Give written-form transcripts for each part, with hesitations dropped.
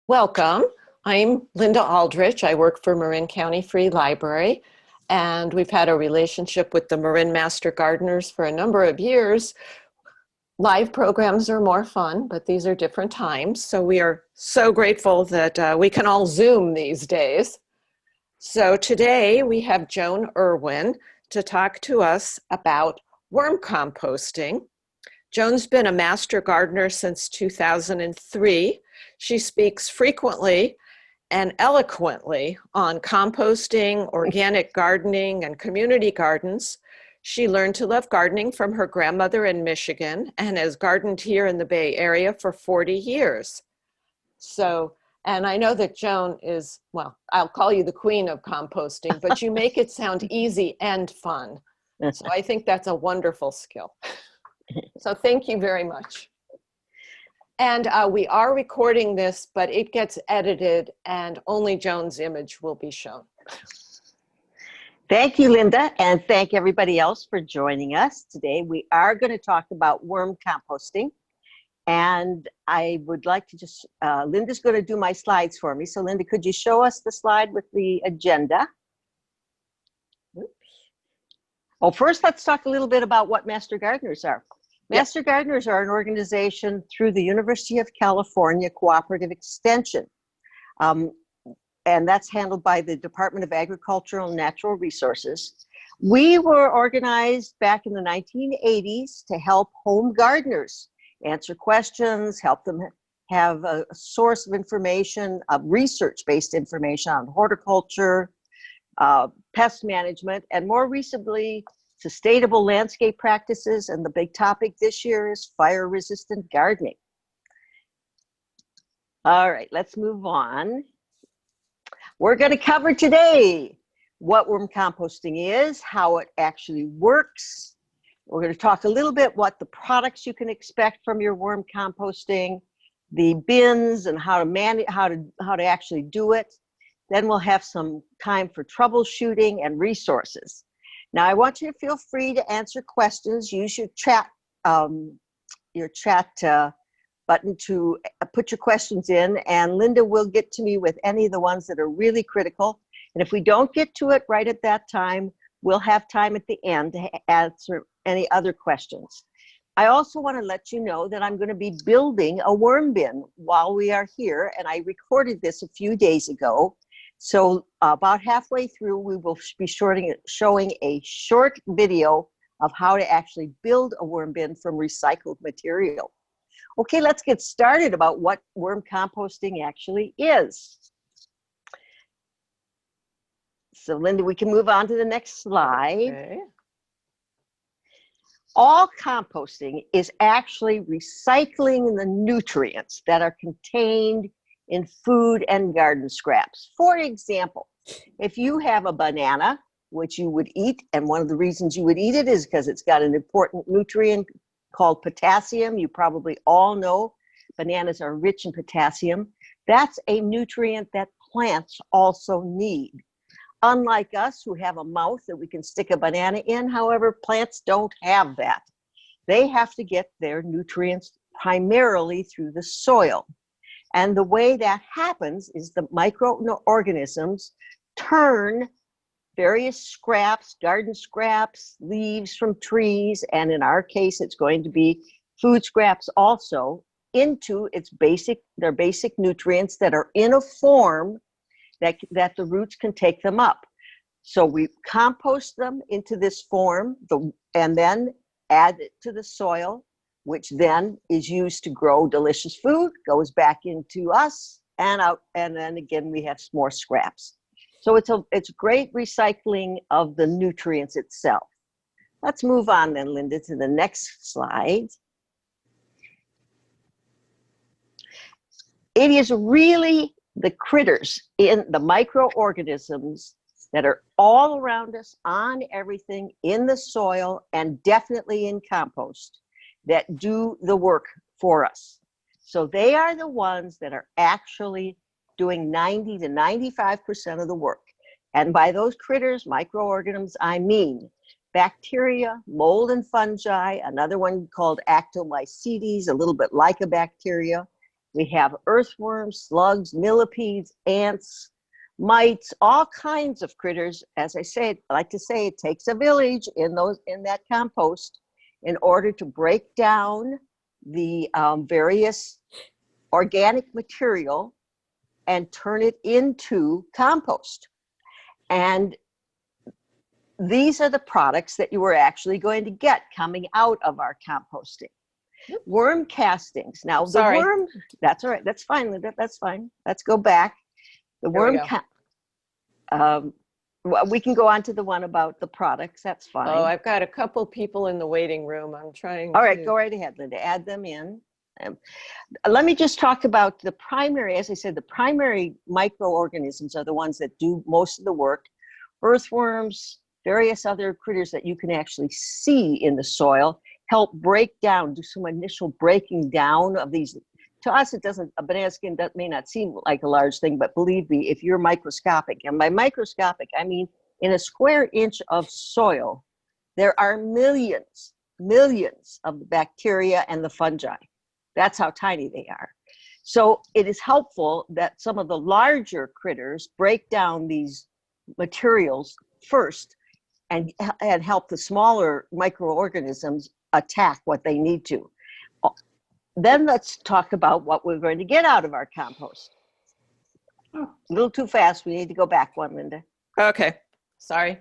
Welcome. I'm Linda Aldrich. I work for Marin County Free Library, and we've had a relationship with the Marin Master Gardeners for a number of years. Live programs are more fun, but these are different times. So we are so grateful that we can all Zoom these days. So today we have Joan Irwin to talk to us about worm composting. Joan's been a master gardener since 2003. She speaks frequently and eloquently on composting, organic gardening, and community gardens. She learned to love gardening from her grandmother in Michigan and has gardened here in the Bay Area for 40 years. And I know that Joan is, well, I'll call you the queen of composting, but you make it sound easy and fun. So I think that's a wonderful skill. So thank you very much. And we are recording this, but it gets edited and only Joan's image will be shown. Thank you, Linda, and thank everybody else for joining us. Today we are going to talk about worm composting. And I would like to just, Linda's going to do my slides for me. So Linda, could you show us the slide with the agenda? Oops. Oh, first let's talk a little bit about what Master Gardeners are. Master Gardeners are an organization through the University of California Cooperative Extension. And that's handled by the Department of Agricultural and Natural Resources. We were organized back in the 1980s to help home gardeners answer questions, help them have a source of information, research-based information on horticulture, pest management, and more recently, sustainable landscape practices. And the big topic this year is fire-resistant gardening. All right, let's move on. We're going to cover today what worm composting is, how it actually works. We're going to talk a little bit what the products you can expect from your worm composting, the bins, and how to manage, how to actually do it. Then we'll have some time for troubleshooting and resources. Now, I want you to feel free to answer questions. Use your chat button to put your questions in, and Linda will get to me with any of the ones that are really critical. And if we don't get to it right at that time, we'll have time at the end to answer any other questions. I also want to let you know that I'm going to be building a worm bin while we are here, and I recorded this a few days ago. So about halfway through, we will be showing a short video of how to actually build a worm bin from recycled material. Okay, let's get started about what worm composting actually is. So Linda, we can move on to the next slide. Okay. All composting is actually recycling the nutrients that are contained in food and garden scraps. For example, if you have a banana, which you would eat, and one of the reasons you would eat it is because it's got an important nutrient called potassium. You probably all know bananas are rich in potassium. That's a nutrient that plants also need. Unlike us, who have a mouth that we can stick a banana in, however, plants don't have that. They have to get their nutrients primarily through the soil. And the way that happens is the microorganisms turn various scraps, garden scraps, leaves from trees, and in our case, it's going to be food scraps also, into their basic nutrients that are in a form that the roots can take them up. So we compost them into this form and then add it to the soil, which then is used to grow delicious food, goes back into us and out, and then again we have more scraps. So it's great recycling of the nutrients itself. Let's move on then, Linda, to the next slide. It is really the critters in the microorganisms that are all around us, on everything, in the soil, and definitely in compost, that do the work for us. So they are the ones that are actually doing 90 to 95% of the work. And by those critters, microorganisms, I mean bacteria, mold and fungi, another one called Actomycetes, a little bit like a bacteria, We have earthworms, slugs, millipedes, ants, mites, all kinds of critters. As I say, I like to say, it takes a village in that compost in order to break down the various organic material and turn it into compost. And these are the products that you were actually going to get coming out of our composting. Worm castings. Now, the worm, that's all right. That's fine, Linda. That's fine. Let's go back. The worm, we can go on to the one about the products. That's fine. Oh, I've got a couple people in the waiting room. I'm trying All right, go right ahead, Linda. Add them in. Let me just talk about the primary, as I said, the primary microorganisms are the ones that do most of the work. Earthworms, various other critters that you can actually see in the soil help break down, do some initial breaking down of these. To us, it doesn't, a banana skin may not seem like a large thing, but believe me, if you're microscopic, and by microscopic, I mean in a square inch of soil, there are millions of the bacteria and the fungi. That's how tiny they are. So it is helpful that some of the larger critters break down these materials first and help the smaller microorganisms attack what they need to. Then let's talk about what we're going to get out of our compost. A little too fast. We need to go back one, Linda. Okay, sorry.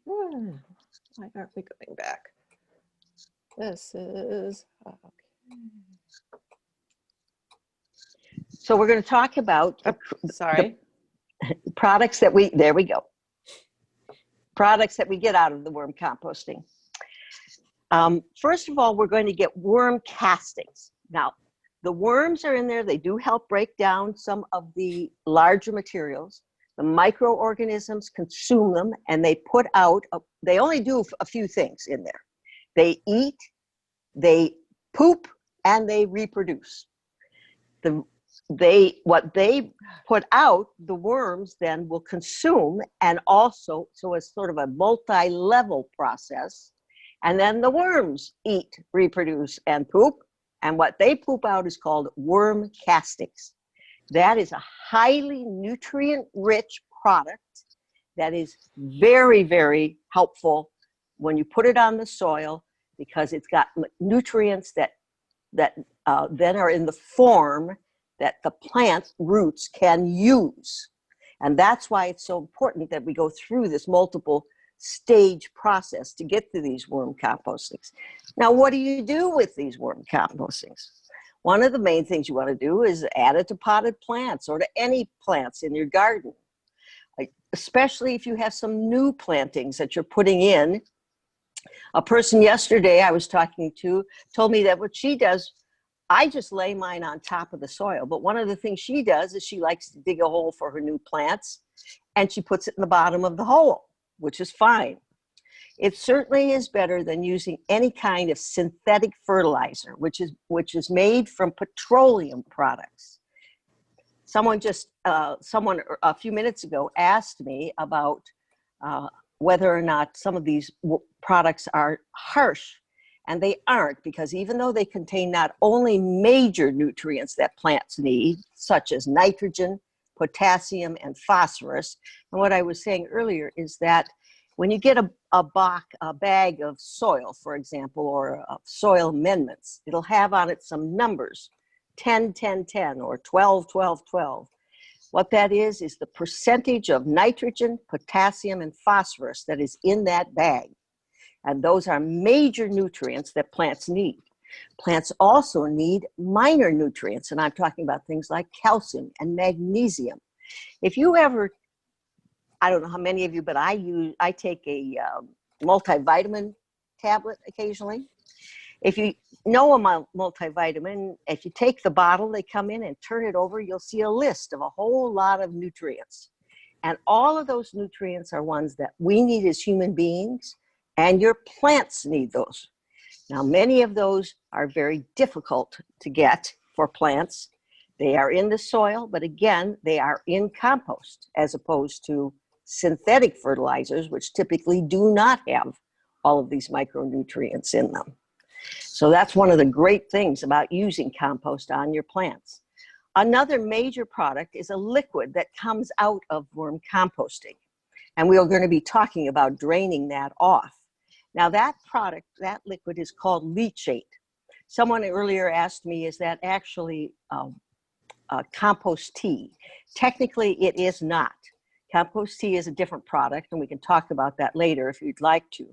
Why aren't we going back? This is, okay. So we're going to talk about the products that we, there we go. Products that we get out of the worm composting. First of all, we're going to get worm castings. Now, the worms are in there. They do help break down some of the larger materials. The microorganisms consume them, and they put out, they only do a few things in there. They eat, they poop, and they reproduce. What they put out, the worms then will consume, and also, so it's sort of a multi-level process. And then the worms eat, reproduce, and poop. And what they poop out is called worm castings. That is a highly nutrient-rich product that is very, very helpful when you put it on the soil, because it's got nutrients that then are in the form that the plant roots can use. And that's why it's so important that we go through this multiple stage process to get to these worm compostings. Now, what do you do with these worm compostings? One of the main things you want to do is add it to potted plants or to any plants in your garden, especially if you have some new plantings that you're putting in. A person yesterday I was talking to told me that what she does, I just lay mine on top of the soil, but one of the things she does is she likes to dig a hole for her new plants, and she puts it in the bottom of the hole, which is fine. It certainly is better than using any kind of synthetic fertilizer, which is made from petroleum products. Someone a few minutes ago asked me about whether or not some of these products are harsh, and they aren't, because even though they contain not only major nutrients that plants need, such as nitrogen, potassium, and phosphorus, and what I was saying earlier is that when you get a bag of soil, for example, or soil amendments, it'll have on it some numbers, 10, 10, 10, or 12, 12, 12. What that is the percentage of nitrogen, potassium, and phosphorus that is in that bag. And those are major nutrients that plants need. Plants also need minor nutrients, and I'm talking about things like calcium and magnesium. If you ever, I don't know how many of you, but I take a multivitamin tablet occasionally. If you know a multivitamin, if you take the bottle, they come in and turn it over, you'll see a list of a whole lot of nutrients. And all of those nutrients are ones that we need as human beings, and your plants need those. Now, many of those are very difficult to get for plants. They are in the soil, but again, they are in compost, as opposed to synthetic fertilizers, which typically do not have all of these micronutrients in them. So So that's one of the great things about using compost on your plants. Another major product is a liquid that comes out of worm composting. And we are going to be talking about draining that off. Now that product, that liquid is called leachate. Someone earlier asked me, is that actually compost tea? Technically, it is not. Compost tea is a different product, and we can talk about that later if you'd like to.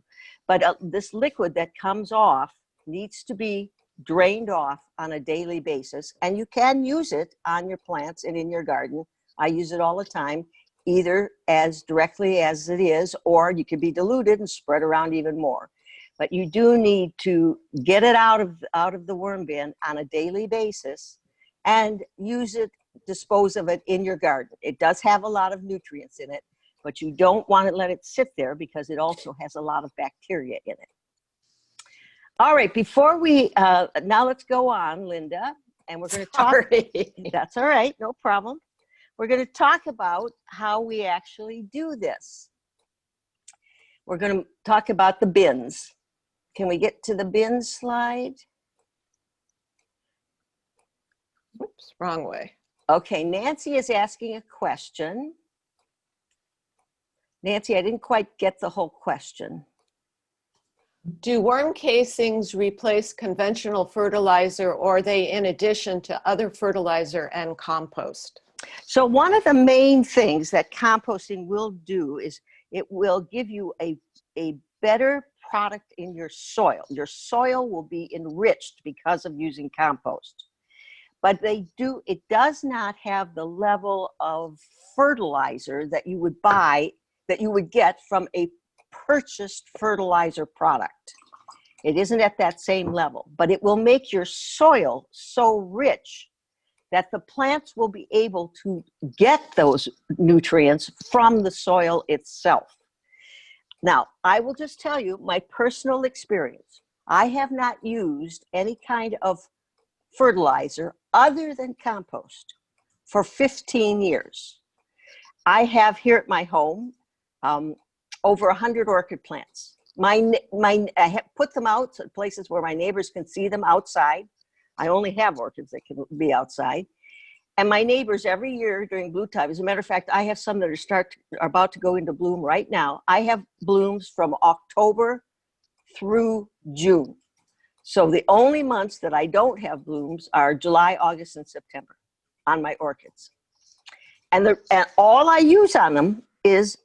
But this liquid that comes off needs to be drained off on a daily basis, and you can use it on your plants and in your garden. I use it all the time, either as directly as it is, or you can be diluted and spread around even more. But you do need to get it out of the worm bin on a daily basis and use it, dispose of it in your garden. It does have a lot of nutrients in it, but you don't want to let it sit there because it also has a lot of bacteria in it. All right, before we, now let's go on, Linda, and we're going to talk. That's all right, no problem. We're going to talk about how we actually do this. We're going to talk about the bins. Can we get to the bin slide? Oops, wrong way. Okay, Nancy is asking a question. Nancy, I didn't quite get the whole question. Do worm casings replace conventional fertilizer, or are they in addition to other fertilizer and compost? So one of the main things that composting will do is it will give you a better product in your soil. Your soil will be enriched because of using compost. But it does not have the level of fertilizer that you would buy, that you would get from a purchased fertilizer product. It isn't at that same level, but it will make your soil so rich that the plants will be able to get those nutrients from the soil itself. Now, I will just tell you my personal experience. I have not used any kind of fertilizer other than compost for 15 years. I have here at my home over 100 orchid plants. I have put them out to places where my neighbors can see them outside. I only have orchids that can be outside. And my neighbors every year during bloom time, as a matter of fact, I have some that are about to go into bloom right now. I have blooms from October through June. So the only months that I don't have blooms are July, August, and September on my orchids. And all I use on them is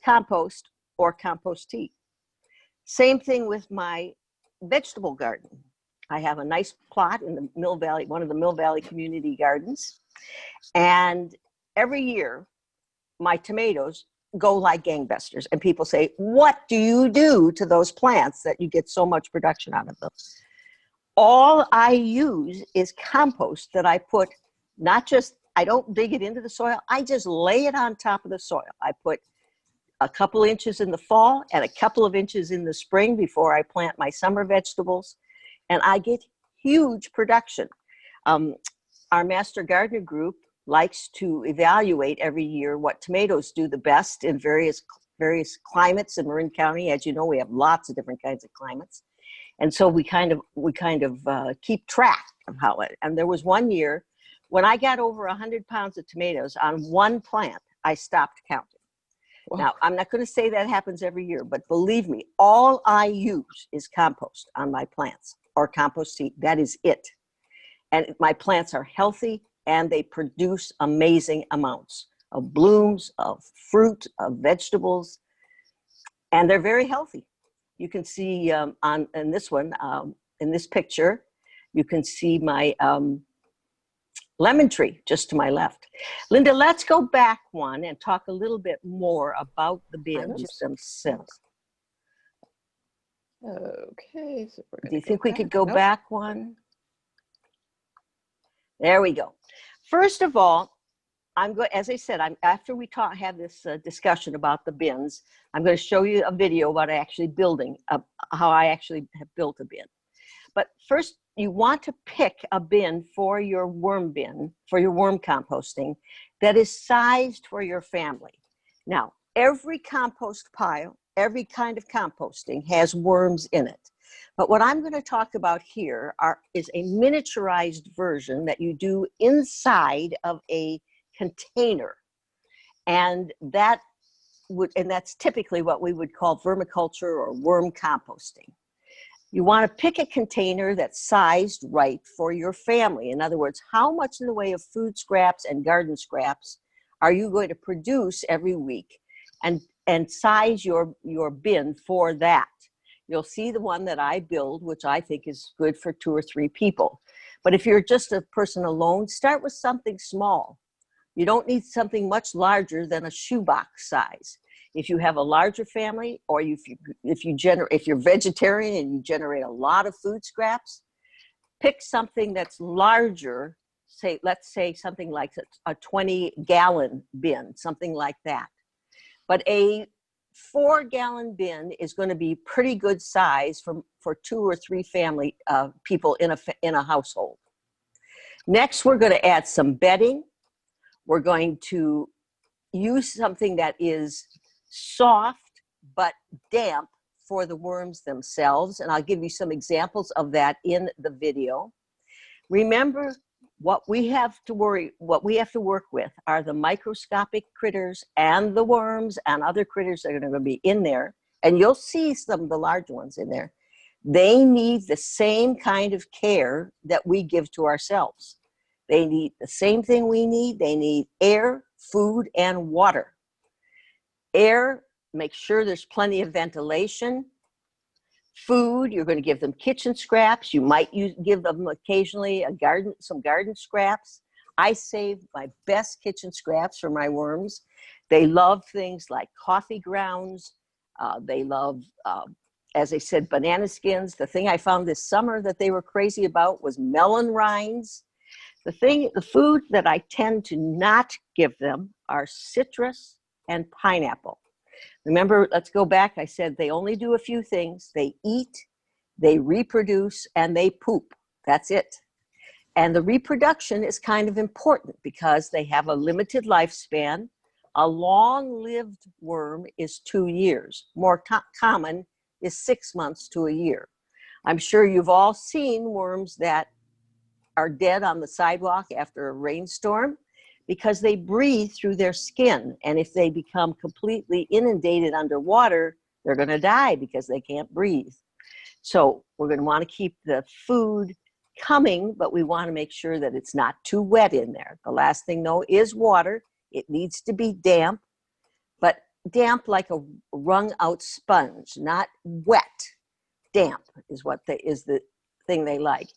compost or compost tea. Same thing with my vegetable garden. I have a nice plot in the Mill Valley, one of the Mill Valley community gardens. And every year, my tomatoes go like gangbusters. And people say, what do you do to those plants that you get so much production out of them? All I use is compost that I put, I don't dig it into the soil. I just lay it on top of the soil. I put a couple inches in the fall and a couple of inches in the spring before I plant my summer vegetables. And I get huge production. Our Master Gardener group likes to evaluate every year what tomatoes do the best in various climates in Marin County. As you know, we have lots of different kinds of climates. And so we kind of keep track of how it, and there was one year when I got over 100 pounds of tomatoes on one plant, I stopped counting. Wow. Now, I'm not going to say that happens every year, but believe me, all I use is compost on my plants or compost tea. That is it. And my plants are healthy and they produce amazing amounts of blooms, of fruit, of vegetables, and they're very healthy. You can see in this one, in this picture, you can see my lemon tree just to my left. Linda, let's go back one and talk a little bit more about the bins themselves. Okay. So do you think we could go back one? There we go. First of all, as I said, after we have this discussion about the bins, I'm going to show you a video about actually building, how I actually have built a bin. But first, you want to pick a bin, for your worm composting that is sized for your family. Now, every compost pile, every kind of composting has worms in it. But what I'm going to talk about here is a miniaturized version that you do inside of a container. And that's typically what we would call vermiculture or worm composting. You want to pick a container that's sized right for your family. In other words, how much in the way of food scraps and garden scraps are you going to produce every week? And size your bin for that. You'll see the one that I build, which I think is good for 2 or 3 people. But if you're just a person alone, start with something small. You don't need something much larger than a shoebox size. If you have a larger family, or if you're vegetarian and you generate a lot of food scraps, pick something that's larger. Let's say something like a 20-gallon bin, something like that. But a 4-gallon bin is going to be pretty good size for 2 or 3 family people in a household. Next, we're going to add some bedding. We're going to use something that is soft but damp for the worms themselves, and I'll give you some examples of that in the video. Remember, what we have to work with are the microscopic critters and the worms and other critters that are going to be in there, and you'll see some of the large ones in there. They need the same kind of care that we give to ourselves. They need the same thing we need. They need air, food, and water. Air, make sure there's plenty of ventilation. Food, you're going to give them kitchen scraps. You might give them occasionally some garden scraps. I save my best kitchen scraps for my worms. They love things like coffee grounds. They love, as I said, banana skins. The thing I found this summer that they were crazy about was melon rinds. The food that I tend to not give them are citrus and pineapple. Remember, let's go back. I said they only do a few things. They eat, they reproduce, and they poop. That's it. And the reproduction is kind of important because they have a limited lifespan. A long-lived worm is 2 years. More common is 6 months to a year. I'm sure you've all seen worms that are dead on the sidewalk after a rainstorm because they breathe through their skin. And if they become completely inundated underwater, they're going to die because they can't breathe. So we're going to want to keep the food coming, but we want to make sure that it's not too wet in there. The last thing, though, is water. It needs to be damp, but damp like a wrung out sponge, not wet. Damp is the thing they like.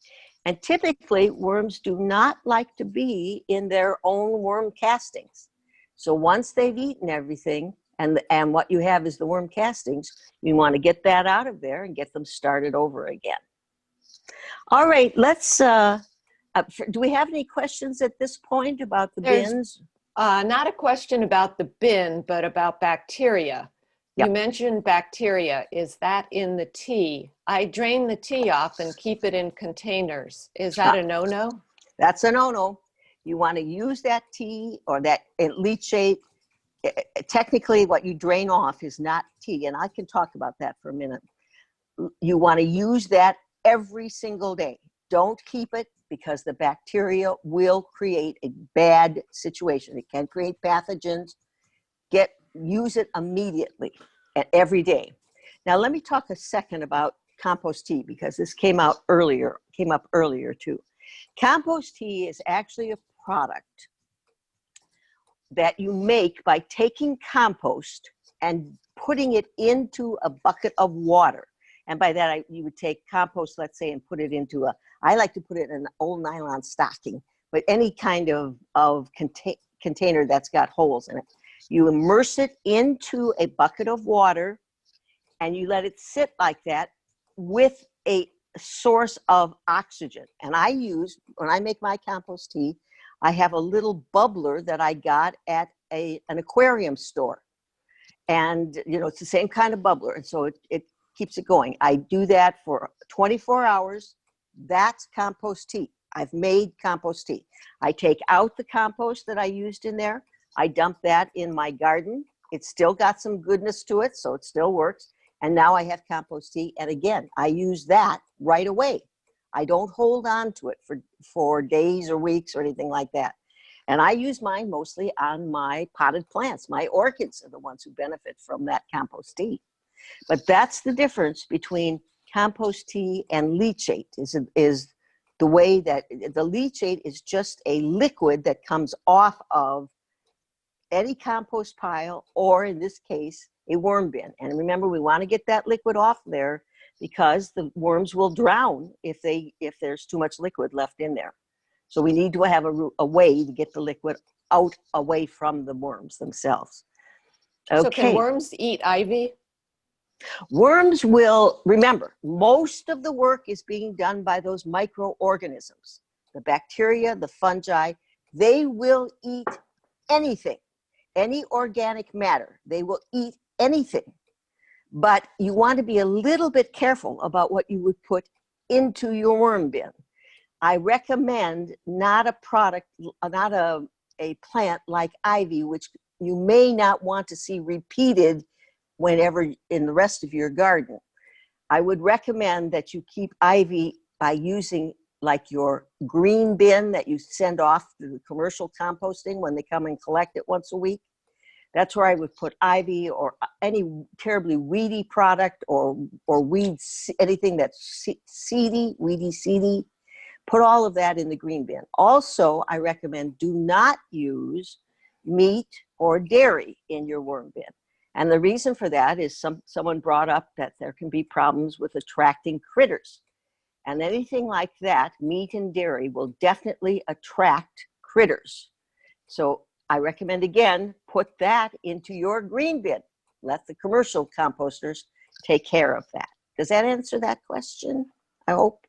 And typically, worms do not like to be in their own worm castings. So once they've eaten everything, and what you have is the worm castings, you want to get that out of there and get them started over again. All right, let's, do we have any questions at this point about the bins? Not a question about the bin, but about bacteria. Yep. You mentioned bacteria. Is that in the tea? I drain the tea off and keep it in containers. Is that a no-no? That's a no-no. You want to use that tea or that leachate. Technically, what you drain off is not tea, and I can talk about that for a minute. You want to use that every single day. Don't keep it because the bacteria will create a bad situation. It can create pathogens. Use it immediately and every day. Now let me talk a second about compost tea because this came up earlier too. Compost tea is actually a product that you make by taking compost and putting it into a bucket of water. And by that, you would take compost, let's say, and put it into I like to put it in an old nylon stocking, but any kind of container that's got holes in it. You immerse it into a bucket of water and you let it sit like that with a source of oxygen. And when I make my compost tea, I have a little bubbler that I got at an aquarium store. And, it's the same kind of bubbler. And so it keeps it going. I do that for 24 hours. That's compost tea. I've made compost tea. I take out the compost that I used in there. I dump that in my garden. It's still got some goodness to it, so it still works. And now I have compost tea. And again, I use that right away. I don't hold on to it for days or weeks or anything like that. And I use mine mostly on my potted plants. My orchids are the ones who benefit from that compost tea. But that's the difference between compost tea and leachate, is the way that the leachate is just a liquid that comes off of any compost pile, or in this case, a worm bin. And remember, we want to get that liquid off there because the worms will drown if there's too much liquid left in there. So we need to have a way to get the liquid out away from the worms themselves. Okay. So can worms eat ivy? Worms will, remember, most of the work is being done by those microorganisms. The bacteria, the fungi, they will eat anything, any organic matter. They will eat anything. But you want to be a little bit careful about what you would put into your worm bin. I recommend not a plant like ivy, which you may not want to see repeated whenever in the rest of your garden. I would recommend that you keep ivy by using like your green bin that you send off to the commercial composting when they come and collect it once a week. That's where I would put ivy, or any terribly weedy product, or weeds, anything that's seedy, weedy, seedy. Put all of that in the green bin. Also, I recommend do not use meat or dairy in your worm bin. And the reason for that is someone brought up that there can be problems with attracting critters. And anything like that, meat and dairy, will definitely attract critters. So I recommend, again, put that into your green bin. Let the commercial composters take care of that. Does that answer that question? I hope.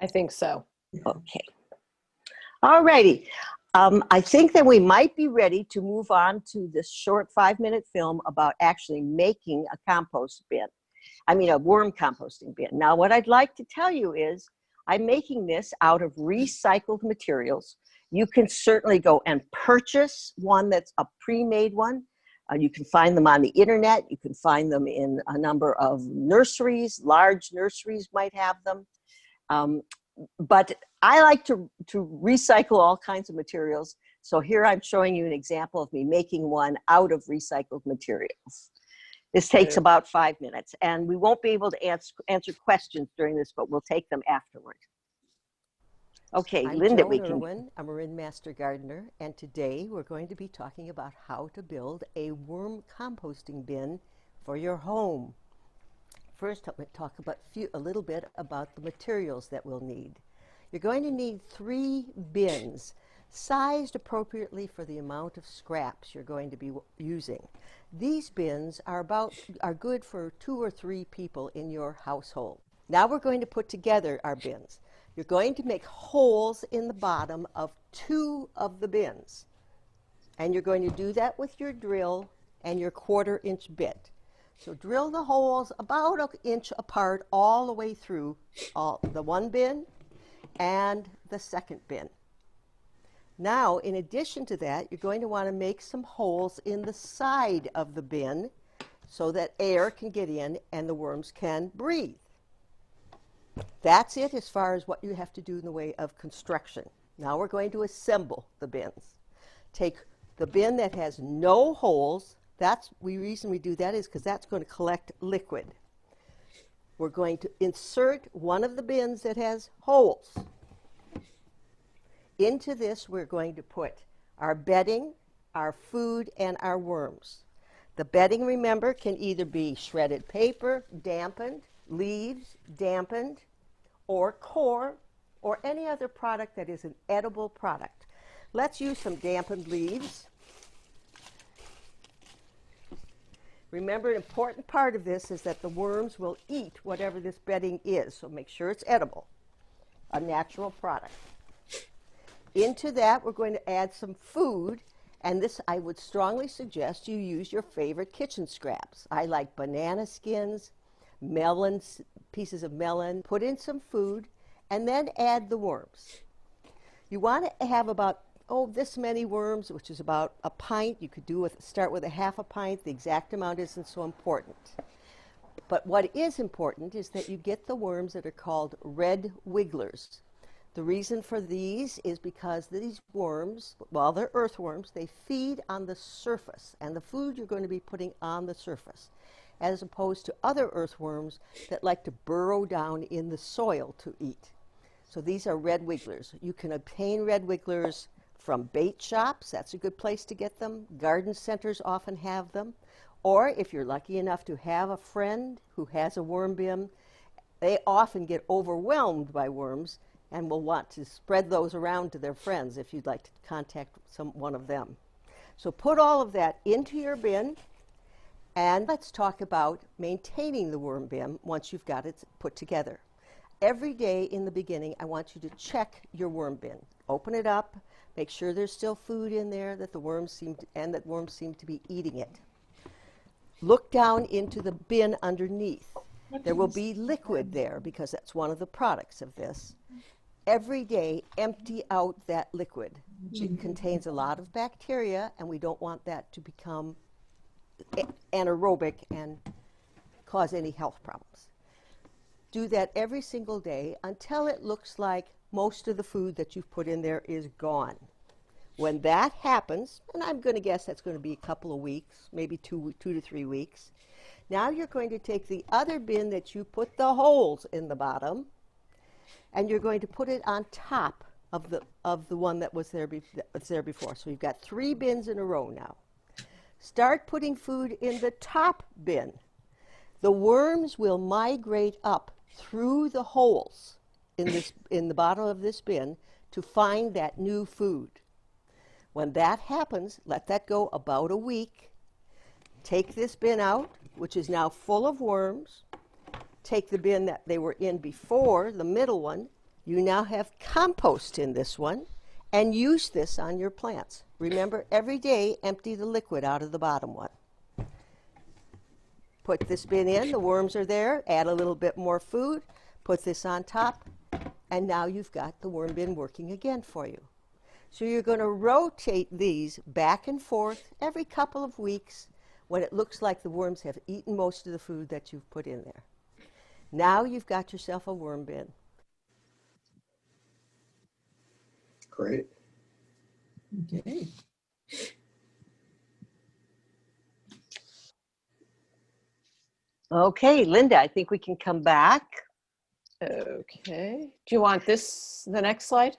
I think so. Okay. All righty. I think that we might be ready to move on to this short 5-minute film about actually making a compost bin. I mean, a worm composting bin. Now, what I'd like to tell you is I'm making this out of recycled materials. You can certainly go and purchase one that's a pre-made one. You can find them on the internet. You can find them in a number of nurseries. Large nurseries might have them. But I like to recycle all kinds of materials. So here I'm showing you an example of me making one out of recycled materials. This takes about 5 minutes, and we won't be able to answer questions during this, but we'll take them afterward. Okay, I'm Linda, Joan Irwin, a Marin Master Gardener, and today we're going to be talking about how to build a worm composting bin for your home. First, I'm going to talk about a little bit about the materials that we'll need. You're going to need 3 bins, sized appropriately for the amount of scraps you're going to be using. These bins are good for 2 or 3 people in your household. Now we're going to put together our bins. You're going to make holes in the bottom of 2 of the bins. And you're going to do that with your drill and your 1/4 inch bit. So drill the holes about 1 inch apart all the way through the one bin and the second bin. Now, in addition to that, you're going to want to make some holes in the side of the bin so that air can get in and the worms can breathe. That's it as far as what you have to do in the way of construction. Now we're going to assemble the bins. Take the bin that has no holes. The reason we do that is because that's going to collect liquid. We're going to insert one of the bins that has holes. Into this, we're going to put our bedding, our food, and our worms. The bedding, remember, can either be shredded paper, dampened, leaves, dampened, or core, or any other product that is an edible product. Let's use some dampened leaves. Remember, an important part of this is that the worms will eat whatever this bedding is, so make sure it's edible, a natural product. Into that, we're going to add some food, and this I would strongly suggest you use your favorite kitchen scraps. I like banana skins, melons, pieces of melon. Put in some food, and then add the worms. You want to have about this many worms, which is about a pint. You could start with a 1/2 pint. The exact amount isn't so important. But what is important is that you get the worms that are called red wigglers. The reason for these is because these worms, well, they're earthworms, they feed on the surface, and the food you're going to be putting on the surface, as opposed to other earthworms that like to burrow down in the soil to eat. So these are red wigglers. You can obtain red wigglers from bait shops. That's a good place to get them. Garden centers often have them. Or if you're lucky enough to have a friend who has a worm bin, they often get overwhelmed by worms and will want to spread those around to their friends if you'd like to contact one of them. So put all of that into your bin, and let's talk about maintaining the worm bin once you've got it put together. Every day in the beginning, I want you to check your worm bin. Open it up, make sure there's still food in there, that worms seem to be eating it. Look down into the bin underneath. There will be liquid there because that's one of the products of this. Every day, empty out that liquid. It contains a lot of bacteria, and we don't want that to become anaerobic and cause any health problems. Do that every single day until it looks like most of the food that you've put in there is gone. When that happens, and I'm going to guess that's going to be a couple of weeks, maybe 2 to 3 weeks, now you're going to take the other bin that you put the holes in the bottom, and you're going to put it on top of the one that was there before. So you've got 3 bins in a row now. Start putting food in the top bin. The worms will migrate up through the holes in the bottom of this bin to find that new food. When that happens, let that go about a week. Take this bin out, which is now full of worms. Take the bin that they were in before, the middle one. You now have compost in this one, and use this on your plants. Remember, every day, empty the liquid out of the bottom one. Put this bin in, the worms are there, add a little bit more food, put this on top, and now you've got the worm bin working again for you. So you're going to rotate these back and forth every couple of weeks when it looks like the worms have eaten most of the food that you've put in there. Now you've got yourself a worm bin. Great. Okay. Okay, Linda, I think we can come back. Okay. Do you want the next slide?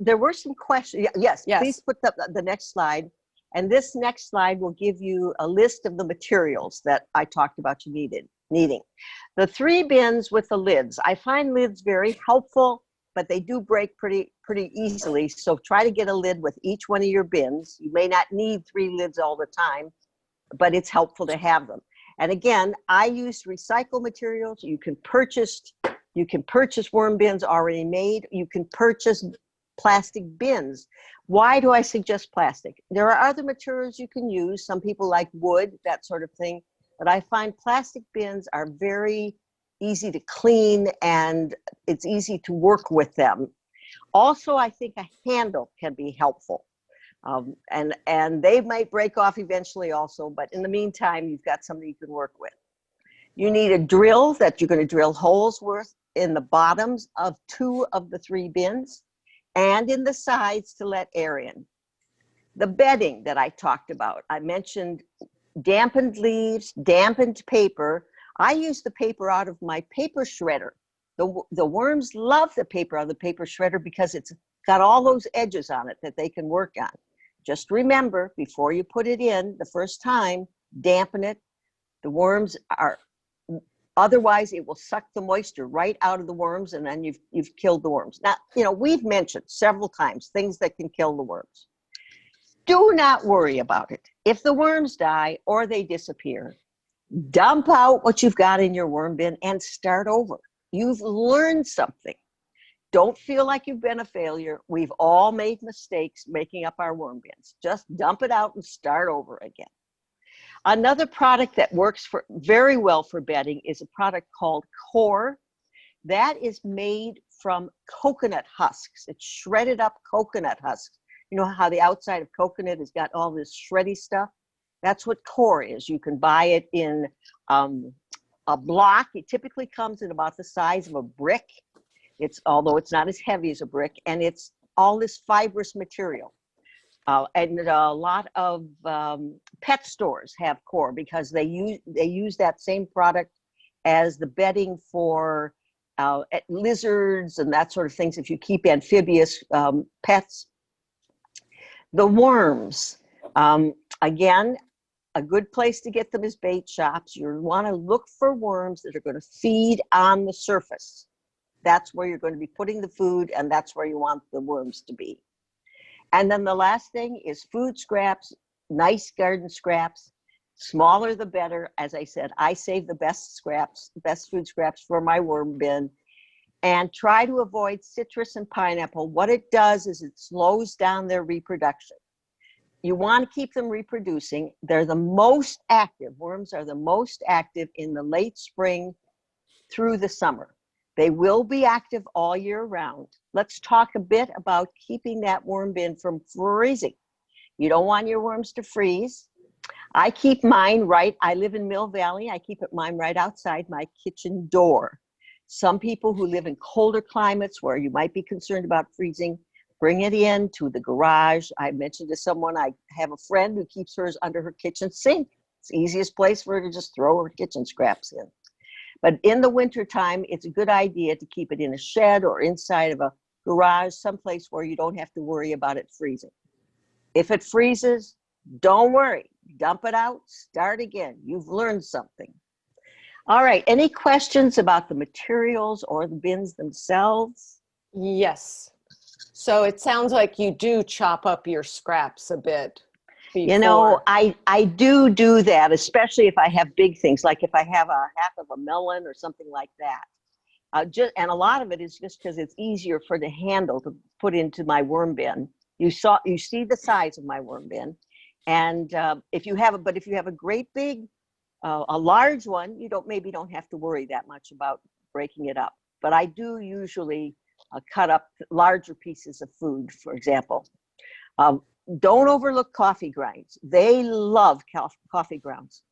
There were some questions. Yes, Yes. please put the next slide. And this next slide will give you a list of the materials that I talked about you needing. The 3 bins with the lids. I find lids very helpful, but they do break pretty easily. So try to get a lid with each one of your bins. You may not need 3 lids all the time, but it's helpful to have them. And again, I used recycled materials. You can purchase worm bins already made. You can purchase plastic bins. Why do I suggest plastic? There are other materials you can use. Some people like wood, that sort of thing. But I find plastic bins are very easy to clean, and it's easy to work with them. Also, I think a handle can be helpful. And they might break off eventually also, but in the meantime, you've got something you can work with. You need a drill that you're going to drill holes with in the bottoms of 2 of the 3 bins and in the sides to let air in. The bedding that I talked about, I mentioned dampened leaves, dampened paper. I use the paper out of my paper shredder. The worms love the paper out of the paper shredder because it's got all those edges on it that they can work on. Just remember, before you put it in the first time, dampen it. The worms are, otherwise it will suck the moisture right out of the worms, and then you've killed the worms. Now, we've mentioned several times things that can kill the worms. Do not worry about it. If the worms die or they disappear, dump out what you've got in your worm bin and start over. You've learned something. Don't feel like you've been a failure. We've all made mistakes making up our worm bins. Just dump it out and start over again. Another product that works very well for bedding is a product called Core. That is made from coconut husks. It's shredded up coconut husks. You know how the outside of coconut has got all this shreddy stuff? That's what core is. You can buy it in a block. It typically comes in about the size of a brick. Although it's not as heavy as a brick, and it's all this fibrous material. And a lot of pet stores have core because they use that same product as the bedding for lizards and that sort of things. If you keep amphibious pets, the worms, again, a good place to get them is bait shops. You want to look for worms that are going to feed on the surface. That's where you're going to be putting the food, and that's where you want the worms to be. And then the last thing is food scraps, nice garden scraps. Smaller the better. As I said, I save the best food scraps for my worm bin. And try to avoid citrus and pineapple. What it does is it slows down their reproduction. You want to keep them reproducing. They're the most active. Worms are the most active in the late spring through the summer. They will be active all year round. Let's talk a bit about keeping that worm bin from freezing. You don't want your worms to freeze. I keep mine I live in Mill Valley. I keep mine right outside my kitchen door. Some people who live in colder climates where you might be concerned about freezing, bring it in to the garage. I mentioned to someone, I have a friend who keeps hers under her kitchen sink. It's the easiest place for her to just throw her kitchen scraps in. But in the wintertime, it's a good idea to keep it in a shed or inside of a garage, someplace where you don't have to worry about it freezing. If it freezes, don't worry. Dump it out, start again. You've learned something. All right, any questions about the materials or the bins themselves? Yes. So it sounds like you do chop up your scraps a bit before. You know, I do that, especially if I have big things, like if I have a half of a melon or something like that. And a lot of it is just because it's easier for the handle to put into my worm bin. You see the size of my worm bin, and if you have a great big, a large one, you maybe don't have to worry that much about breaking it up. But I do usually cut up larger pieces of food, for example. Don't overlook coffee grinds. They love coffee grounds.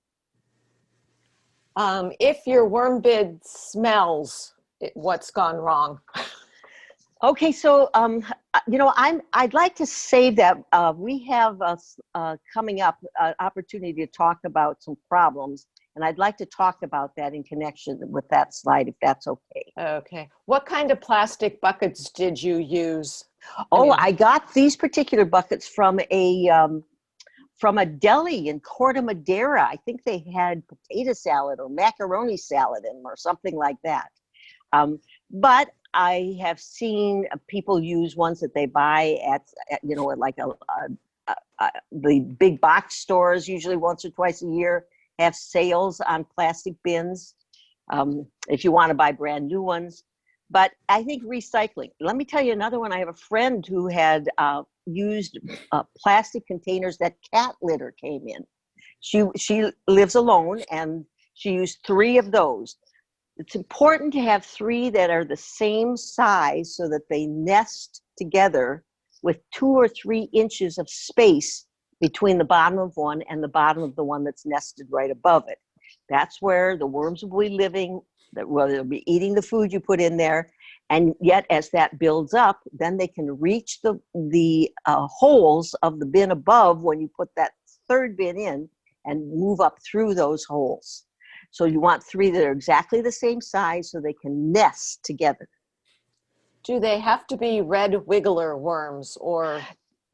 If your worm bin smells, what's gone wrong? Okay, so I'd like to save that. We have coming up an opportunity to talk about some problems, and I'd like to talk about that in connection with that slide, if that's okay. Okay. What kind of plastic buckets did you use? I got these particular buckets from a deli in Corte Madera. I think they had potato salad or macaroni salad in them or something like that. But I have seen people use ones that they buy at like the big box stores, usually once or twice a year, have sales on plastic bins if you want to buy brand new ones. But I think recycling. Let me tell you another one. I have a friend who had used plastic containers that cat litter came in. She lives alone, and she used 3 of those. It's important to have 3 that are the same size so that they nest together with 2 or 3 inches of space between the bottom of one and the bottom of the one that's nested right above it. That's where the worms will be living, they'll be eating the food you put in there. And yet as that builds up, then they can reach the holes of the bin above when you put that 3rd bin in and move up through those holes. So you want 3 that are exactly the same size so they can nest together. Do they have to be red wiggler worms or?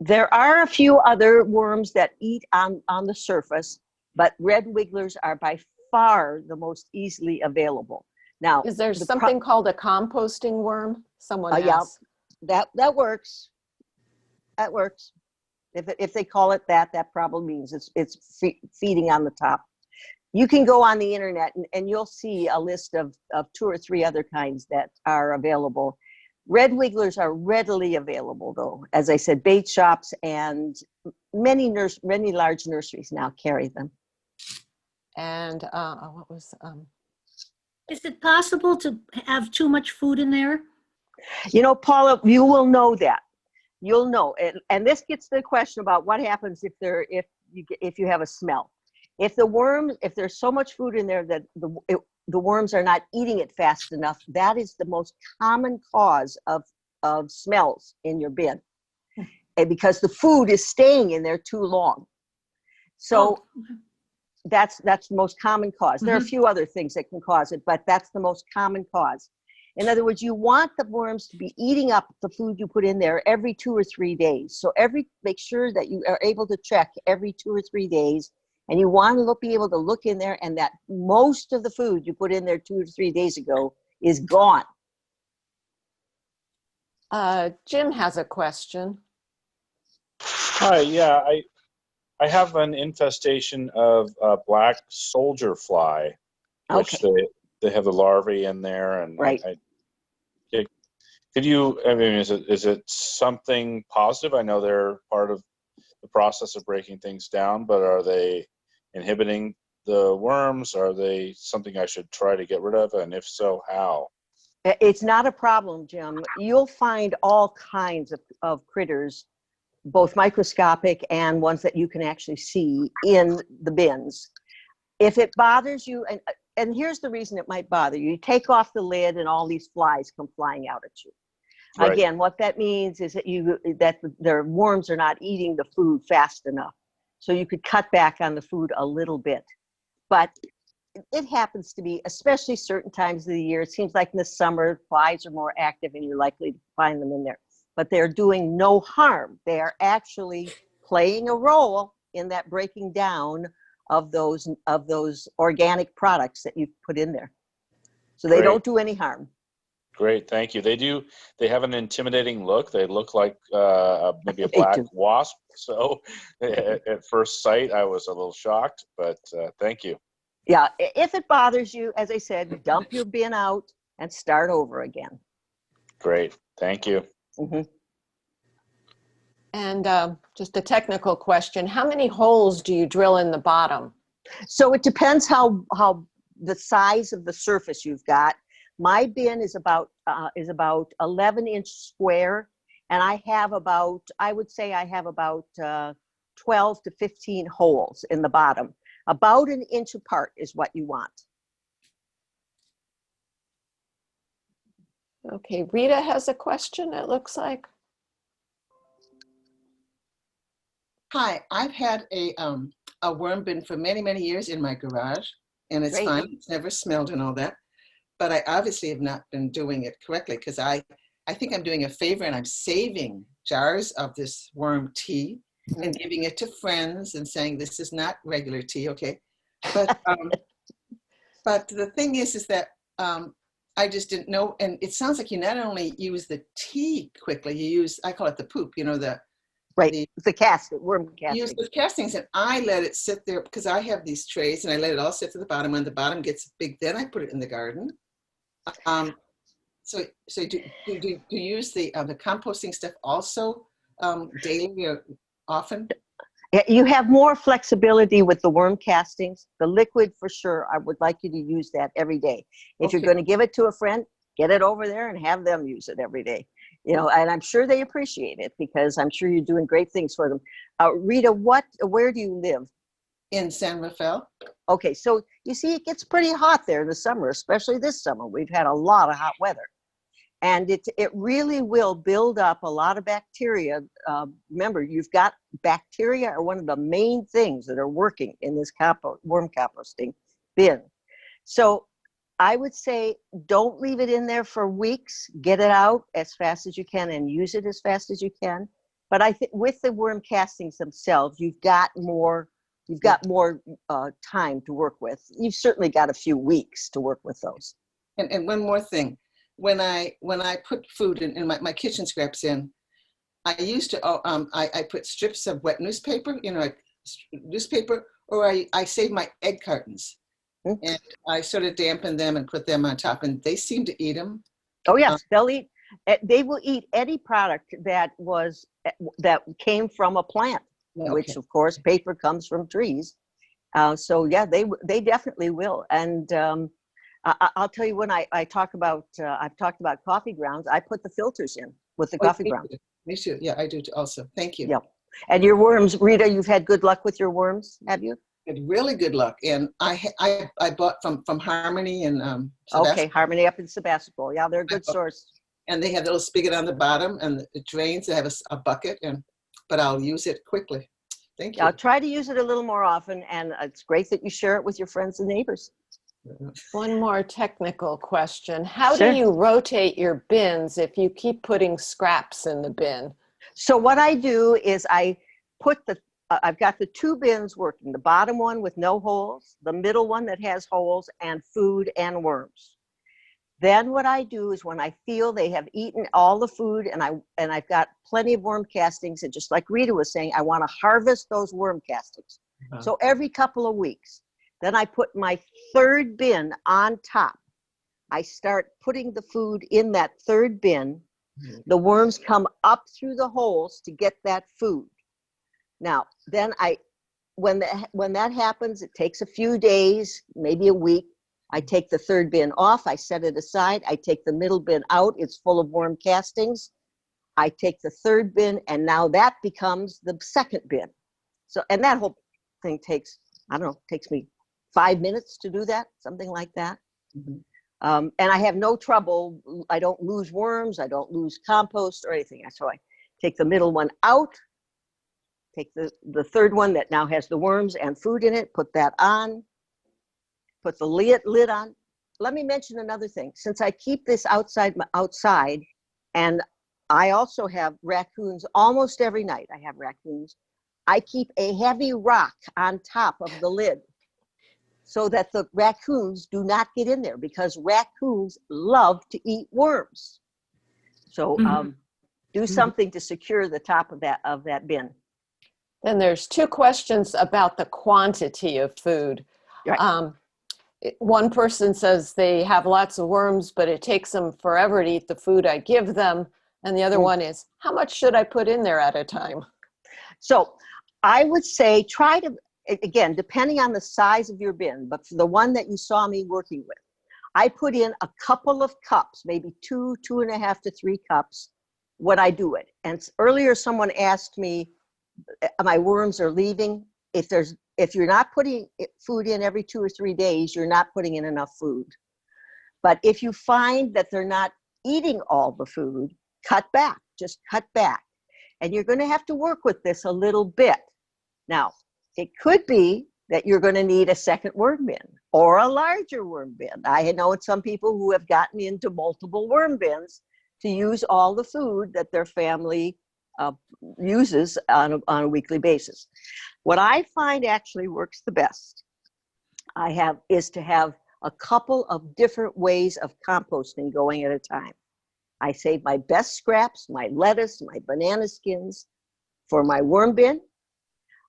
There are a few other worms that eat on the surface, but red wigglers are by far the most easily available. Now, is there something called a composting worm? Someone else. Yeah, that works. That works. If they call it that, that probably means it's feeding on the top. You can go on the internet and you'll see a list of 2 or 3 other kinds that are available. Red wigglers are readily available, though. As I said, bait shops and many large nurseries now carry them. And what was? Is it possible to have too much food in there? You know, Paula, you will know that. You'll know, and this gets to the question about what happens if you have a smell. If there's so much food in there that the worms are not eating it fast enough, that is the most common cause of smells in your bin. And because the food is staying in there too long. So that's the most common cause. There are a few other things that can cause it, but that's the most common cause. In other words, you want the worms to be eating up the food you put in there every 2 or 3 days. So make sure that you are able to check every 2 or 3 days, and you want to be able to look in there, and that most of the food you put in there 2 or 3 days ago is gone. Jim has a question. Hi, yeah, I have an infestation of black soldier fly, which they have the larvae in there, and Right. Could you? I mean, is it something positive? I know they're part of the process of breaking things down, but are they inhibiting the worms? Are they something I should try to get rid of, and if so, how? It's not a problem, Jim. You'll find all kinds of critters, both microscopic and ones that you can actually see in the bins. If it bothers you, and here's the reason it might bother you. You take off the lid and all these flies come flying out at you. Right. Again, what that means is that their worms are not eating the food fast enough. So you could cut back on the food a little bit. But it happens to be, especially certain times of the year. It seems like in the summer, flies are more active and you're likely to find them in there. But they're doing no harm. They are actually playing a role in that breaking down of those organic products that you've put in there. So they don't do any harm. Great, thank you. They have an intimidating look. They look like maybe a They black do. wasp. So at first sight, I was a little shocked, but thank you. Yeah, if it bothers you, as I said, dump your bin out and start over again. Great, thank you. Mm-hmm. And just a technical question, how many holes do you drill in the bottom? So it depends how the size of the surface you've got. My bin is about 11-inch square, and I would say I have about 12 to 15 holes in the bottom. About an inch apart is what you want. Okay, Rita has a question, it looks like. Hi, I've had a worm bin for many, many years in my garage, and it's Great. fine. It's never smelled and all that. But I obviously have not been doing it correctly, because I think I'm doing a favor, and I'm saving jars of this worm tea and giving it to friends and saying, this is not regular tea, okay? But but the thing is that I just didn't know. And it sounds like you not only use the tea quickly, you use, I call it the poop, you know, the worm casting. use the castings, and I let it sit there because I have these trays, and I let it all sit to the bottom. When the bottom gets big, then I put it in the garden. So do you use the composting stuff also daily or often? You have more flexibility with the worm castings. The liquid, for sure, I would like you to use that every day. If you're going to give it to a friend, get it over there and have them use it every day. You know, and I'm sure they appreciate it, because I'm sure you're doing great things for them. Rita, where do you live? In San Rafael. Okay, so you see, it gets pretty hot there in the summer, especially this summer. We've had a lot of hot weather. And it really will build up a lot of bacteria. Remember, you've got bacteria are one of the main things that are working in this worm composting bin. So I would say don't leave it in there for weeks. Get it out as fast as you can and use it as fast as you can. But I think with the worm castings themselves, you've got more time to work with. You've certainly got a few weeks to work with those. And one more thing. When I put food in my kitchen scraps in, I used to I put strips of wet newspaper, you know, like newspaper, or I save my egg cartons, and I sort of dampen them and put them on top, and they seem to eat them. Oh yes, they will eat any product that came from a plant, which of course paper comes from trees. So yeah, they definitely will. And I'll tell you, when I've talked about coffee grounds, I put the filters in with the coffee grounds. Me too. Yeah, I do too also. Thank you. Yeah. And your worms, Rita, you've had good luck with your worms, have you? had really good luck. And I bought from Harmony and Okay, Sebastopol, Harmony up in Sebastopol. Yeah, they're a good source. and they have a little spigot on the bottom and it drains. They have a bucket, but I'll use it quickly. Thank you. I'll try to use it a little more often, and it's great that you share it with your friends and neighbors. One more technical question. How Sure. do you rotate your bins if you keep putting scraps in the bin? So what I do is I put I've got the two bins working, the bottom one with no holes, the middle one that has holes, and food and worms. Then what I do is when I feel they have eaten all the food and I've got plenty of worm castings, and just like Rita was saying, I want to harvest those worm castings. Uh-huh. So every couple of weeks, then I put my third bin on top. I start putting the food in that third bin. The worms come up through the holes to get that food. Now, then when that happens, it takes a few days, maybe a week. I take the third bin off, I set it aside, I take the middle bin out, it's full of worm castings. I take the third bin, and now that becomes the second bin. So, and that whole thing takes, I don't know, takes me 5 minutes to do that, something like that. Mhm. And I have no trouble, I don't lose worms, I don't lose compost or anything. So I take the middle one out, take the third one that now has the worms and food in it, put that on, put the lid on. Let me mention another thing. Since I keep this outside, and I also have raccoons almost every night. I have raccoons. I keep a heavy rock on top of the lid so that the raccoons do not get in there, because raccoons love to eat worms. So do something to secure the top of that bin. Then there's two questions about the quantity of food. Right. One person says they have lots of worms, but it takes them forever to eat the food I give them. And the other one is, how much should I put in there at a time? So I would say try to, again, depending on the size of your bin, but for the one that you saw me working with, I put in a couple of cups, maybe 2.5 to 3 cups, when I do it. And earlier someone asked me, my worms are leaving. If you're not putting food in every 2 or 3 days, you're not putting in enough food. But if you find that they're not eating all the food, cut back, just cut back. And you're going to have to work with this a little bit. Now, it could be that you're going to need a second worm bin or a larger worm bin. I know some people who have gotten into multiple worm bins to use all the food that their family uses on a weekly basis. What I find actually works the best is to have a couple of different ways of composting going at a time. I save my best scraps, my lettuce, my banana skins for my worm bin.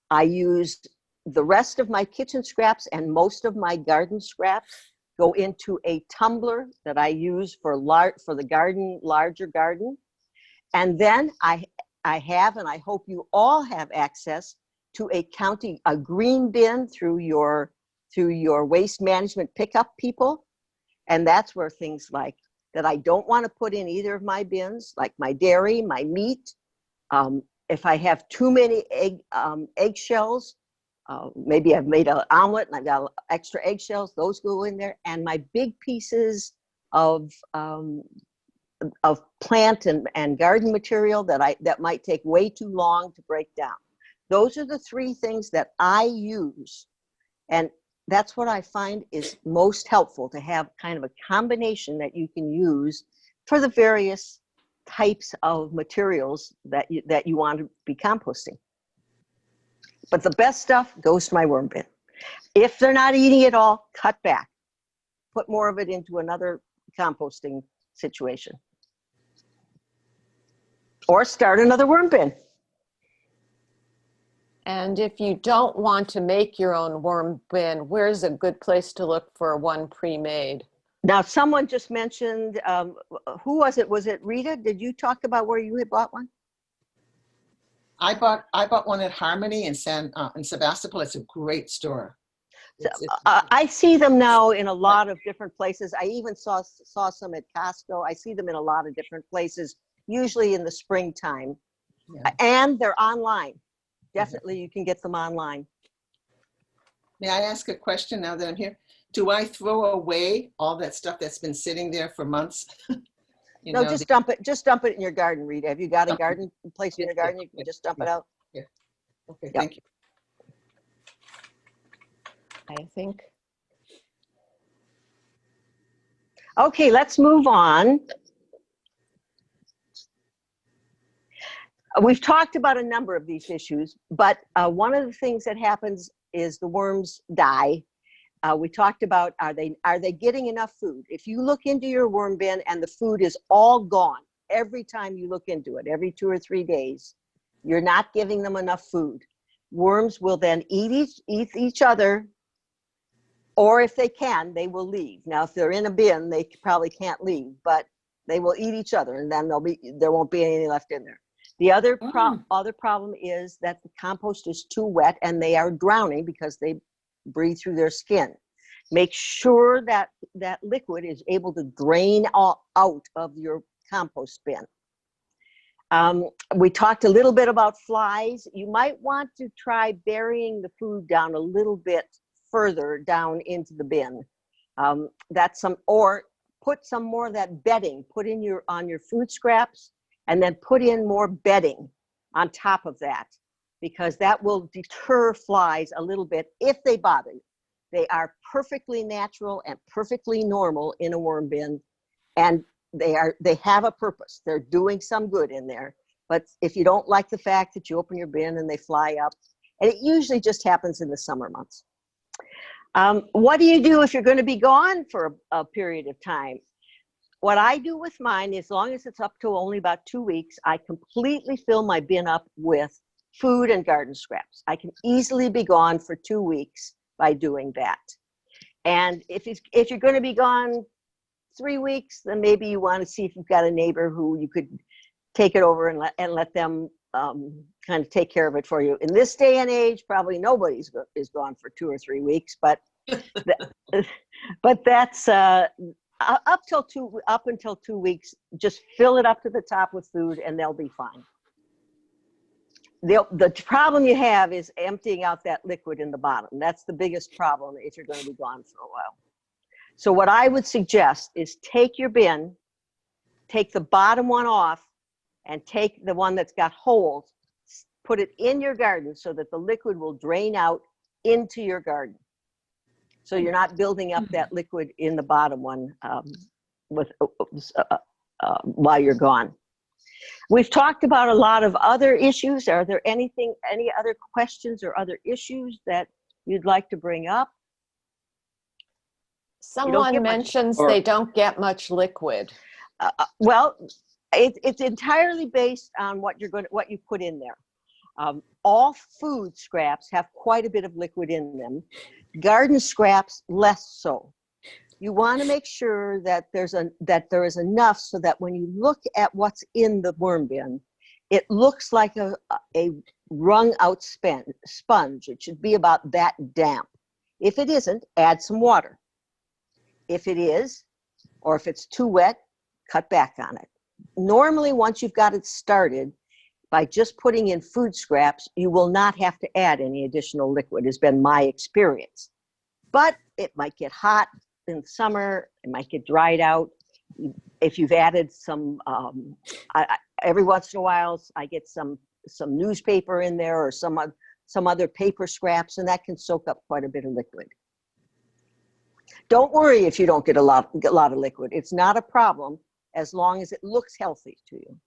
I use the rest of my kitchen scraps and most of my garden scraps go into a tumbler that I use for the larger garden. And then I have, and I hope you all have access to a green bin through your waste management pickup people. And that's where things like that I don't want to put in either of my bins, like my dairy, my meat. If I have too many eggshells, maybe I've made an omelet and I've got extra eggshells, those go in there. And my big pieces of plant and garden material that might take way too long to break down. Those are the 3 things that I use. And that's what I find is most helpful, to have kind of a combination that you can use for the various types of materials that you want to be composting. But the best stuff goes to my worm bin. If they're not eating it all, cut back. Put more of it into another composting situation. Or start another worm bin. And if you don't want to make your own worm bin, where's a good place to look for one pre-made? Now, someone just mentioned, who was it? Was it Rita? Did you talk about where you had bought one? I bought one at Harmony in Sebastopol. It's a great store. I see them now in a lot of different places. I even saw some at Costco. I see them in a lot of different places, usually in the springtime. Yeah. And they're online. Definitely, you can get them online. May I ask a question now that I'm here? Do I throw away all that stuff that's been sitting there for months? You No, know, just dump it. Just dump it in your garden, Rita. Have you got a garden place in your garden? You can just dump it out. Okay, Yep. thank you. I think. Okay, let's move on. We've talked about a number of these issues, but one of the things that happens is the worms die. We talked about, are they getting enough food? If you look into your worm bin and the food is all gone, every time you look into it, every 2 or 3 days, you're not giving them enough food. Worms will then eat each other, or if they can, they will leave. Now, if they're in a bin, they probably can't leave, but they will eat each other, and then there won't be any left in there. The other problem is that the compost is too wet and they are drowning because they breathe through their skin. Make sure that that liquid is able to drain out of your compost bin. We talked a little bit about flies. You might want to try burying the food down a little bit further down into the bin. Or put some more of that bedding, on your food scraps, and then put in more bedding on top of that, because that will deter flies a little bit if they bother you. They are perfectly natural and perfectly normal in a worm bin, and they have a purpose. They're doing some good in there. But if you don't like the fact that you open your bin and they fly up, and it usually just happens in the summer months. What do you do if you're going to be gone for a period of time? What I do with mine, as long as it's up to only about 2 weeks, I completely fill my bin up with food and garden scraps. I can easily be gone for 2 weeks by doing that. And if you're going to be gone 3 weeks, then maybe you want to see if you've got a neighbor who you could take it over and let them kind of take care of it for you. In this day and age, probably nobody is gone for 2 or 3 weeks, but that's up until 2 weeks. Just fill it up to the top with food, and they'll be fine. The problem you have is emptying out that liquid in the bottom. That's the biggest problem if you're going to be gone for a while. So what I would suggest is take your bin, take the bottom one off, and take the one that's got holes, put it in your garden so that the liquid will drain out into your garden. So you're not building up that liquid in the bottom one while you're gone. We've talked about a lot of other issues. Are there any other questions or other issues that you'd like to bring up? Someone mentions they don't get much liquid. Well, it's entirely based on what you put in there. All food scraps have quite a bit of liquid in them. Garden scraps, less so. You want to make sure that there is enough so that when you look at what's in the worm bin, it looks like a wrung out sponge. It should be about that damp. If it isn't, add some water. If it is, or if it's too wet, cut back on it. Normally, once you've got it started, by just putting in food scraps, you will not have to add any additional liquid, has been my experience. But it might get hot in summer, it might get dried out. If you've added some, every once in a while, I get some newspaper in there or some other paper scraps, and that can soak up quite a bit of liquid. Don't worry if you don't get a lot of liquid. It's not a problem as long as it looks healthy to you.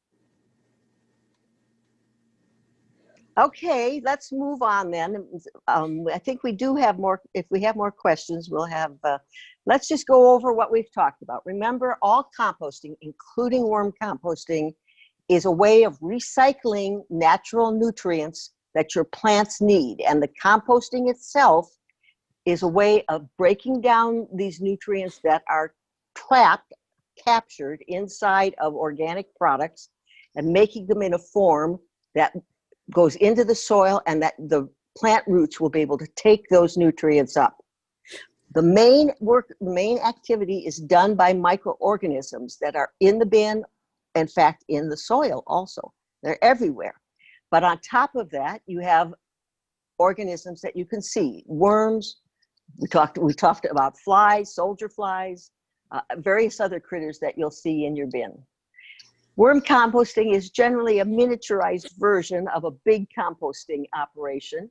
Okay, let's move on then. I think we do have more. If we have more questions, we'll have, let's just go over what we've talked about. Remember, all composting, including worm composting, is a way of recycling natural nutrients that your plants need. And the composting itself is a way of breaking down these nutrients that are captured inside of organic products and making them in a form that goes into the soil, and that the plant roots will be able to take those nutrients up. The main activity is done by microorganisms that are in the bin, in fact, in the soil also. They're everywhere. But on top of that, you have organisms that you can see: worms, We talked about flies, soldier flies, various other critters that you'll see in your bin. Worm composting is generally a miniaturized version of a big composting operation.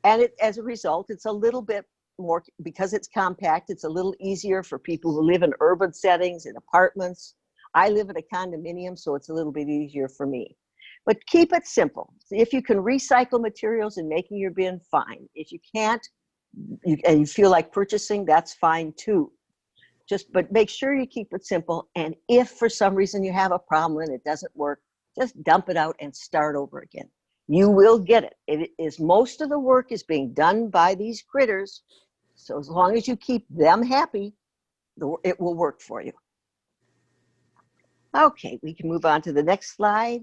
And as a result, it's a little bit more, because it's compact, it's a little easier for people who live in urban settings, in apartments. I live in a condominium, so it's a little bit easier for me. But keep it simple. If you can recycle materials in making your bin, fine. If you can't, and you feel like purchasing, that's fine too. But make sure you keep it simple. And if for some reason you have a problem and it doesn't work, just dump it out and start over again. You will get it. It is, most of the work is being done by these critters. So as long as you keep them happy, it will work for you. Okay, we can move on to the next slide.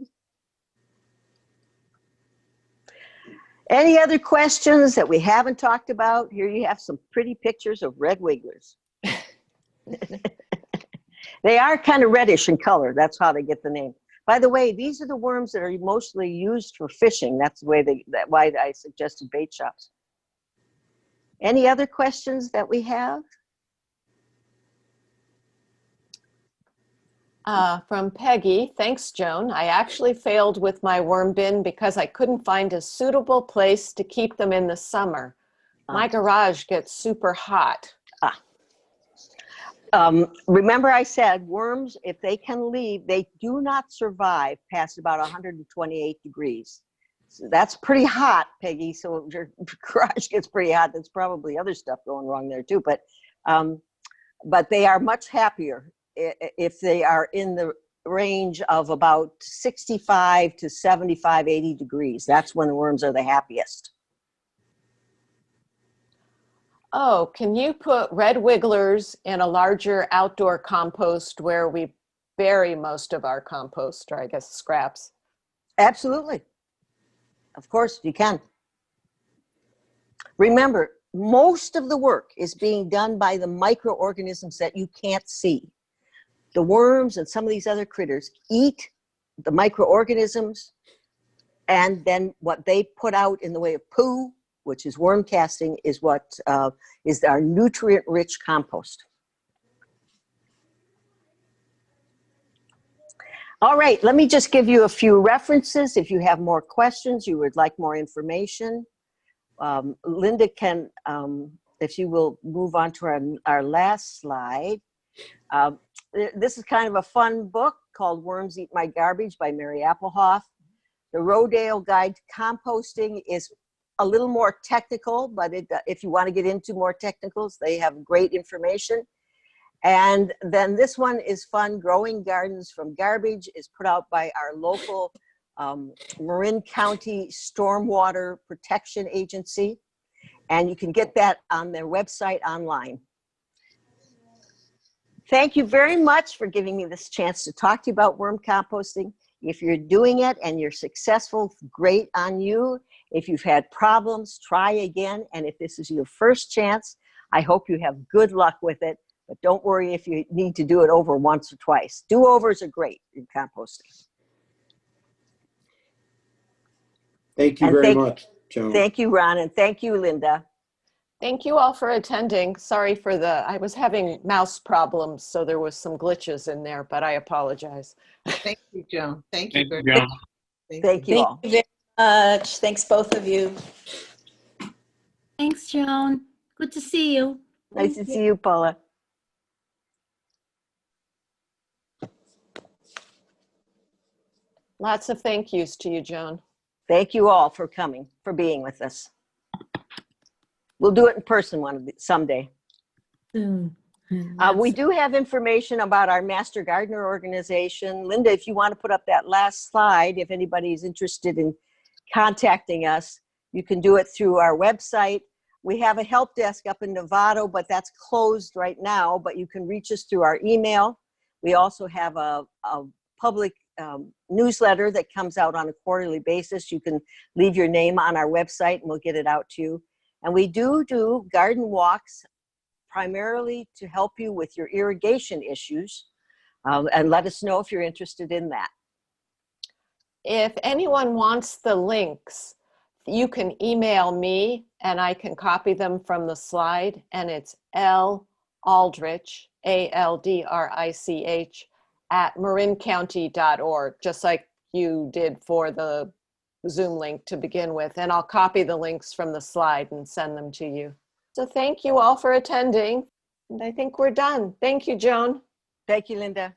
Any other questions that we haven't talked about? Here you have some pretty pictures of red wigglers. They are kind of reddish in color. That's how they get the name. By the way, these are the worms that are mostly used for fishing. That's the way why I suggested bait shops. Any other questions that we have? From Peggy, thanks, Joan. I actually failed with my worm bin because I couldn't find a suitable place to keep them in the summer. My garage gets super hot. Remember I said worms, if they can leave, they do not survive past about 128 degrees. So that's pretty hot, Peggy. So if your garage gets pretty hot, there's probably other stuff going wrong there too. But they are much happier if they are in the range of about 65 to 75, 80 degrees. That's when the worms are the happiest. Oh, can you put red wigglers in a larger outdoor compost where we bury most of our compost, or I guess scraps? Absolutely. Of course you can. Remember, most of the work is being done by the microorganisms that you can't see. The worms and some of these other critters eat the microorganisms, and then what they put out in the way of poo, which is worm casting, is what is our nutrient-rich compost. All right, let me just give you a few references. If you have more questions, you would like more information, Linda can, if you will move on to our last slide. This is kind of a fun book called Worms Eat My Garbage by Mary Applehoff. The Rodale Guide to Composting is a little more technical, but if you want to get into more technicals, they have great information. And then this one is fun. Growing Gardens from Garbage is put out by our local Marin County Stormwater Protection Agency. And you can get that on their website online. Thank you very much for giving me this chance to talk to you about worm composting. If you're doing it and you're successful, great on you. If you've had problems, try again. And if this is your first chance, I hope you have good luck with it. But don't worry if you need to do it over once or twice. Do-overs are great in composting. Thank you very much, Joan. Thank you, Ron, and thank you, Linda. Thank you all for attending. Sorry for I was having mouse problems, so there was some glitches in there, but I apologize. Thank you, Joan. Thank you. Thank you, Joan. Thank you all. Thank you very much. Thanks, both of you. Thanks, Joan. Good to see you. Nice to see you, Paula. Lots of thank yous to you, Joan. Thank you all for coming, for being with us. We'll do it in person someday. Soon. We do have information about our Master Gardener organization. Linda, if you want to put up that last slide, if anybody is interested in contacting us, you can do it through our website. We have a help desk up in Novato, but that's closed right now, but you can reach us through our email. We also have a public newsletter that comes out on a quarterly basis. You can leave your name on our website and we'll get it out to you. And we do garden walks primarily to help you with your irrigation issues, and let us know if you're interested in that. If anyone wants the links you can email me and I can copy them from the slide, and it's Aldrich, ALDRICH, at marincounty.org, just like you did for the Zoom link to begin with. And I'll copy the links from the slide and send them to you. So thank you all for attending. And I think we're done. Thank you, Joan. Thank you, Linda.